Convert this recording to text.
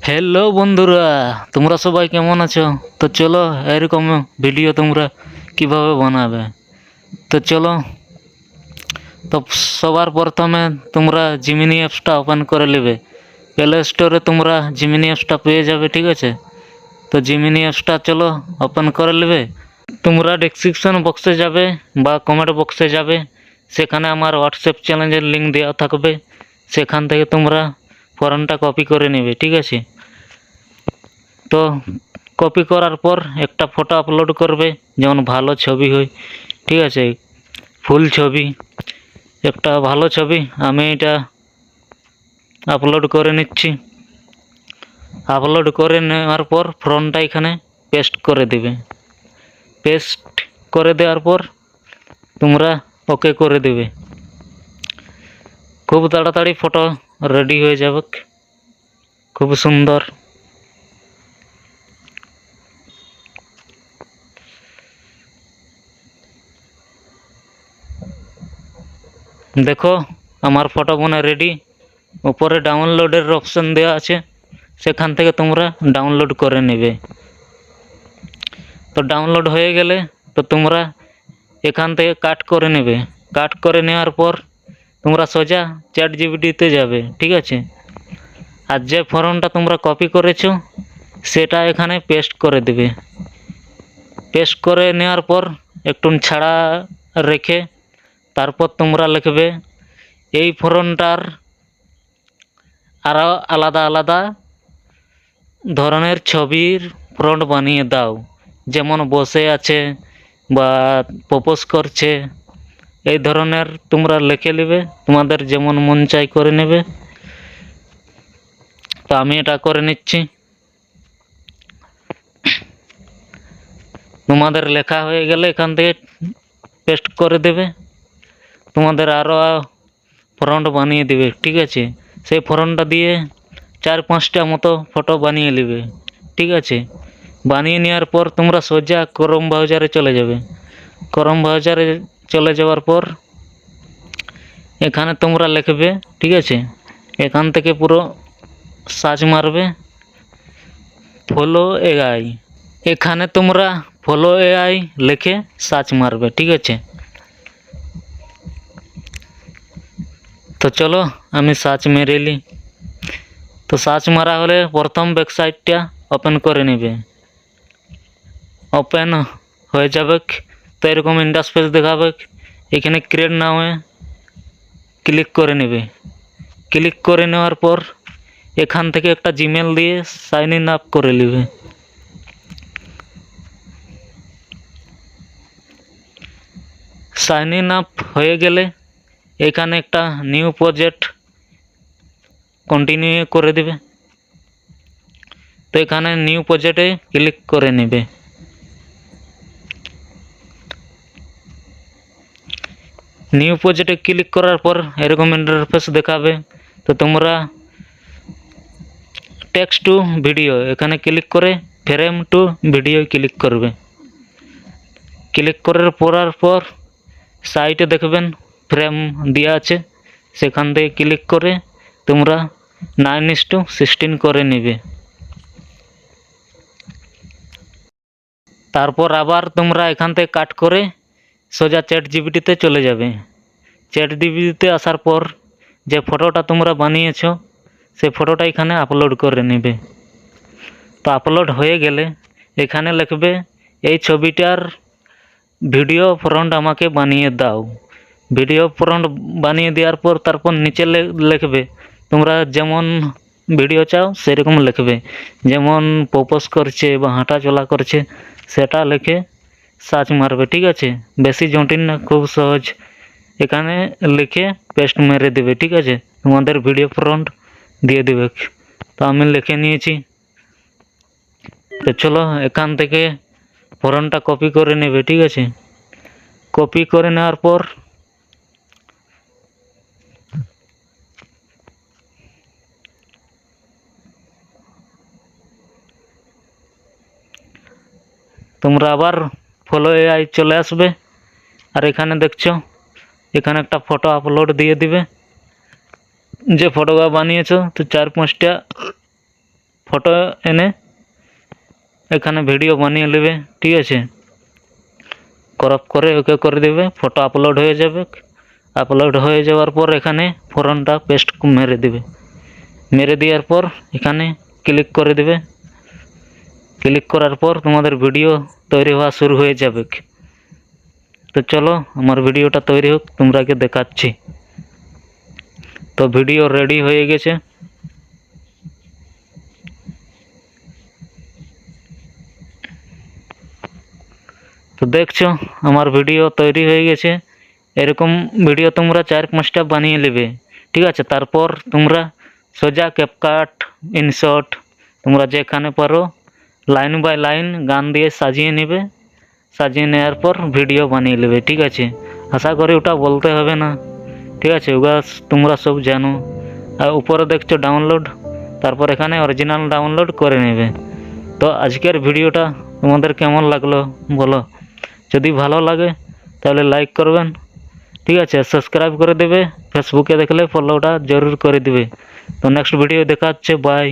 Hello বন্ধুরা, তোমরা সবাই কেমন আছো? তো চলো এরকম ভিডিও তোমরা কিভাবে বানাবে। তো চলো, তো সবার প্রথমে তোমরা জিমিনি অ্যাপসটা ওপেন করে নেবে। প্লে স্টোরে তোমরা জিমিনি অ্যাপসটা পেয়ে যাবে, ঠিক আছে? তো জিমিনি অ্যাপসটা চলো ওপেন করে নেবে। তোমরা ডেসক্রিপশন বক্সে যাবে বা কমেন্ট বক্সে যাবে, সেখানে আমার হোয়াটসঅ্যাপ চ্যানেলের লিঙ্ক দেওয়া থাকবে। সেখান থেকে তোমরা ফর্মটা কপি করে নেবে, ঠিক আছে? তো কপি করার পর একটা ফটো আপলোড করবে, যেমন ভালো ছবি হয়, ঠিক আছে? ফুল ছবি, একটা ভালো ছবি আমি এটা আপলোড করে নিচ্ছি। আপলোড করে নেওয়ার পর ফ্রন্টটা এখানে পেস্ট করে দেবে। পেস্ট করে দেওয়ার পর তোমরা ওকে করে দেবে। খুব তাড়াতাড়ি ফটো রেডি হয়ে যাবে, খুব সুন্দর। দেখো আমার ফটো বোনা রেডি। উপরে ডাউনলোডের অপশন দেওয়া আছে, সেখান থেকে তোমরা ডাউনলোড করে নেবে। তো ডাউনলোড হয়ে গেলে তো তোমরা এখান থেকে কাট করে নেবে। কাট করে নেওয়ার পর তোমরা সোজা চ্যাটজিপিটিতে যাবে, ঠিক আছে? আর যে ফর্মটা তোমরা কপি করেছো সেটা এখানে পেস্ট করে দেবে। পেস্ট করে নেওয়ার পর একটু ছাড়া রেখে তারপর তোমরা লিখবে এই ফর্মটার আরও আলাদা আলাদা ধরনের ছবির ফ্রন্ট বানিয়ে দাও, যেমন বসে আছে বা প্রপোজ করছে, এই ধরনের তোমরা লিখে নেবে, তোমাদের যেমন মন চাই করে নেবে। তো আমি এটা করে নিচ্ছি। তোমাদের লেখা হয়ে গেলে এখান থেকে পেস্ট করে দেবে। তোমাদের আরও ফ্রন্ট বানিয়ে দেবে, ঠিক আছে? সেই ফ্রন্টটা দিয়ে 4-5টা মতো ফটো বানিয়ে নেবে, ঠিক আছে? বানিয়ে নেওয়ার পর তোমরা সোজা ক্রোম ব্রাউজারে চলে যাবে। ক্রোম ব্রাউজারে চলে যাওয়ার পর এখানে তোমরা লিখবে, ঠিক আছে? এখান থেকে পুরো সার্চ মারবে ফলো এআই। এখানে তোমরা ফলো এআই লিখে সার্চ মারবে, ঠিক আছে? তো চলো আমি সার্চ মেরে নিই। তো সার্চ মারা হলে প্রথম ওয়েবসাইটটা ওপেন করে নেবে। ওপেন হয়ে যাবে, তো এরকম ইন্টারফেস দেখাবে। এখানে ক্রিয়েট নামে ক্লিক করে নেবে। ক্লিক করে নেওয়ার পর এখান থেকে একটা জিমেল দিয়ে সাইন ইন আপ করে নেবে। সাইন ইন আপ হয়ে গেলে এখানে একটা নিউ প্রজেক্ট কন্টিনিউ করে দেবে। তো এখানে নিউ প্রজেক্টে ক্লিক করে নেবে। নিউ প্রজেক্টে ক্লিক করার পর এরকম ইন্টারফেস দেখাবে। তো তোমরা টেক্সট টু ভিডিও এখানে ক্লিক করে ফ্রেম টু ভিডিও ক্লিক করবে। ক্লিক করার পর সাইটে দেখবেন ফ্রেম দেওয়া আছে, সেখান থেকে ক্লিক করে তোমরা 9:16 করে নেবে। তারপর আবার তোমরা এখান থেকে কাট করে সোজা চ্যাটজিপিটিতে চলে যাবে। চ্যাটজিপিটিতে আসার পর যে ফটোটা তোমরা বানিয়েছো সেই ফটোটা এখানে আপলোড করে নেবে। তো আপলোড হয়ে গেলে এখানে লিখবে এই ছবিটার ভিডিও ফ্রন্ট আমাকে বানিয়ে দাও। ভিডিও ফ্রন্ট বানিয়ে দেওয়ার পর তারপর নিচে লিখবে তোমরা যেমন ভিডিও চাও সেরকম লিখবে, যেমন প্রপোজ করছে বা হাঁটা চলা করছে সেটা লিখে সার্চ মারবে, ঠিক আছে? বেশি জটিল না, খুব সহজ। এখানে লিখে পেস্ট মেরে দেবে, ঠিক আছে? তোমাদের ভিডিও ফ্রন্ট দিয়ে দেবে। তো আমি লিখে নিয়েছি। তো চলো এখান থেকে ফর্মটা কপি করে নেবে, ঠিক আছে? কপি করে নেওয়ার পর তোমরা আবার ফলো এআই চলে আসবে। আর এখানে দেখছো এখানে একটা ফটো আপলোড দিয়ে দিবে, যে ফটোটা বানিয়েছো। তো 4-5টা ফটো এনে এখানে ভিডিও বানিয়ে নেবে, ঠিক আছে। ক্রপ করে ওকে করে দেবে, ফটো আপলোড হয়ে যাবে। আপলোড হয়ে যাওয়ার পর এখানে ফোরনটা পেস্ট মেরে দেবে। মেরে দেওয়ার পর এখানে ক্লিক করে দেবে। ক্লিক করার পর তোমাদের ভিডিও তৈরি হওয়া শুরু হয়ে যাবে। তো চলো আমার ভিডিওটা তৈরি হোক, তোমরাকে দেখাচ্ছি। তো ভিডিও রেডি হয়ে গেছে। তো দেখছো আমার ভিডিও তৈরি হয়ে গেছে। এরকম ভিডিও তোমরা 4-5টা বানিয়ে নেবে, ঠিক আছে। তারপর তোমরা সোজা ক্যাপকাট, ইনশট তোমরা যেখানে পারো লাইন বাই লাইন গান দিয়ে সাজিয়ে নেবে। সাজিয়ে নেওয়ার পর ভিডিও বানিয়ে নেবে, ঠিক আছে। আশা করি ওটা বলতে হবে না, ঠিক আছে। ওগুলো তোমরা সব জানো। আর উপরে দেখছো ডাউনলোড, তারপর এখানে অরিজিনাল ডাউনলোড করে নেবে। তো আজকের ভিডিওটা তোমাদের কেমন লাগলো বলো। যদি ভালো লাগে তাহলে লাইক করবেন, ঠিক আছে। সাবস্ক্রাইব করে দেবে। ফেসবুকে দেখলে ফলোটা জরুর করে দেবে। তো নেক্সট ভিডিও দেখা হচ্ছে, বাই।